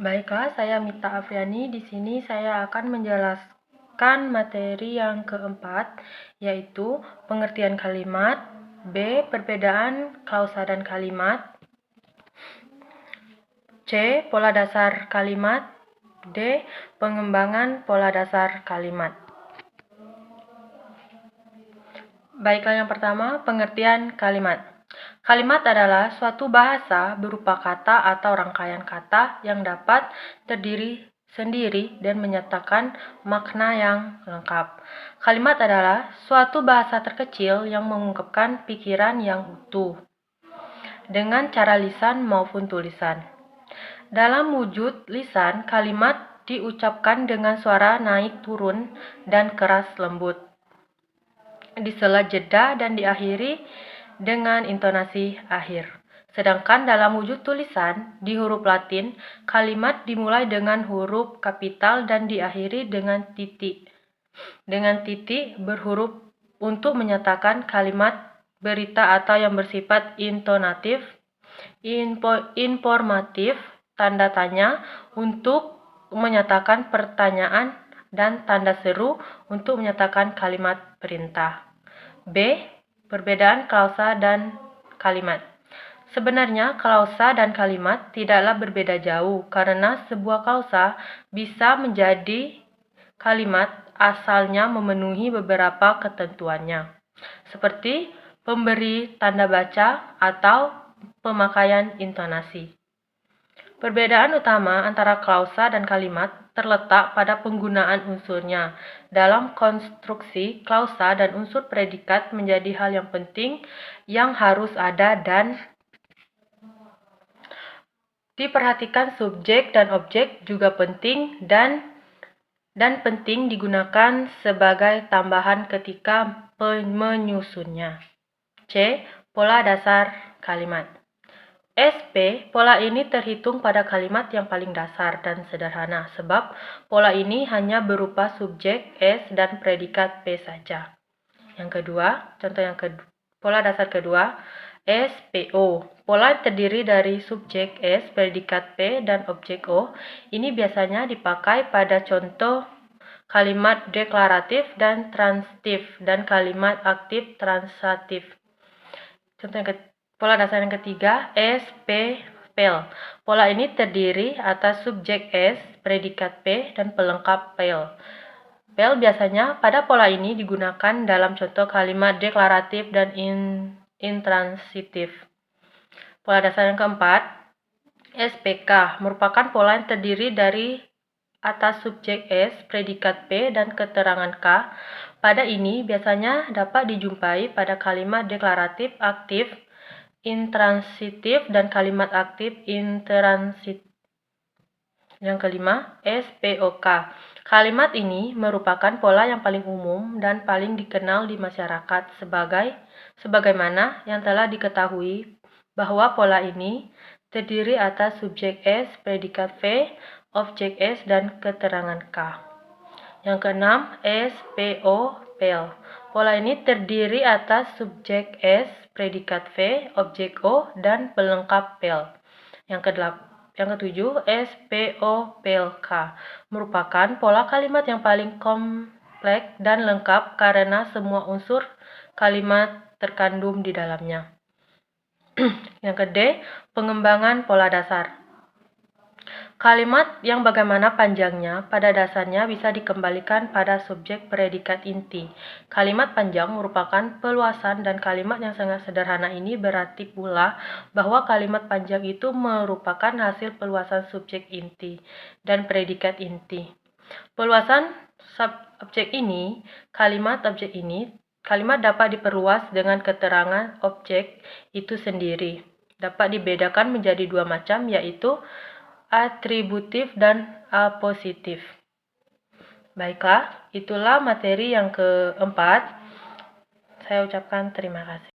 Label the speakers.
Speaker 1: Baiklah, saya Mita Afriani. Di sini saya akan menjelaskan materi yang keempat, yaitu pengertian kalimat, B. Perbedaan klausa dan kalimat, C. Pola dasar kalimat, D. Pengembangan pola dasar kalimat. Baiklah, yang pertama, pengertian kalimat. Kalimat adalah suatu bahasa berupa kata atau rangkaian kata yang dapat terdiri sendiri dan menyatakan makna yang lengkap. Kalimat adalah suatu bahasa terkecil yang mengungkapkan pikiran yang utuh dengan cara lisan maupun tulisan. Dalam wujud lisan, kalimat diucapkan dengan suara naik turun dan keras lembut, di sela jeda dan diakhiri dengan intonasi akhir. Sedangkan dalam wujud tulisan, di huruf Latin, kalimat dimulai dengan huruf kapital dan diakhiri dengan titik. Dengan titik berhuruf untuk menyatakan kalimat berita atau yang bersifat intonatif, informatif, tanda tanya untuk menyatakan pertanyaan, dan tanda seru untuk menyatakan kalimat perintah. B. Perbedaan klausa dan kalimat. Sebenarnya klausa dan kalimat tidaklah berbeda jauh karena sebuah klausa bisa menjadi kalimat asalnya memenuhi beberapa ketentuannya, seperti pemberi tanda baca atau pemakaian intonasi. Perbedaan utama antara klausa dan kalimat terletak pada penggunaan unsurnya. Dalam konstruksi klausa dan unsur predikat menjadi hal yang penting yang harus ada dan diperhatikan. Subjek dan objek juga penting dan penting digunakan sebagai tambahan ketika menyusunnya. C. Pola dasar kalimat. SP, pola ini terhitung pada kalimat yang paling dasar dan sederhana, sebab pola ini hanya berupa subjek S dan predikat P saja. Yang kedua, pola dasar kedua, SPO. Pola terdiri dari subjek S, predikat P, dan objek O. Ini biasanya dipakai pada contoh kalimat deklaratif dan transitif dan kalimat aktif transatif. Pola dasar yang ketiga, SPPL. Pola ini terdiri atas subjek S, predikat P, dan pelengkap PL. PL biasanya pada pola ini digunakan dalam contoh kalimat deklaratif dan intransitif. Pola dasar yang keempat, SPK, merupakan pola yang terdiri dari atas subjek S, predikat P, dan keterangan K. Pada ini biasanya dapat dijumpai pada kalimat deklaratif aktif, intransitif, dan kalimat aktif intransitif. Yang kelima, SPOK. Kalimat ini merupakan pola yang paling umum dan paling dikenal di masyarakat sebagaimana yang telah diketahui bahwa pola ini terdiri atas subjek S, predikat V, objek S, dan keterangan K. Yang keenam, SPOPL. Pola ini terdiri atas subjek S, predikat V, objek O, dan pelengkap PL. Yang ketujuh, SPOPLK, merupakan pola kalimat yang paling kompleks dan lengkap karena semua unsur kalimat terkandung di dalamnya. Yang ke D, pengembangan pola dasar. Kalimat yang bagaimana panjangnya pada dasarnya bisa dikembalikan pada subjek predikat inti. Kalimat panjang merupakan peluasan dan kalimat yang sangat sederhana ini berarti pula bahwa kalimat panjang itu merupakan hasil peluasan subjek inti dan predikat inti. Peluasan objek ini, kalimat dapat diperluas dengan keterangan objek itu sendiri. Dapat dibedakan menjadi dua macam, yaitu atributif dan apositif. Baiklah, itulah materi yang keempat. Saya ucapkan terima kasih.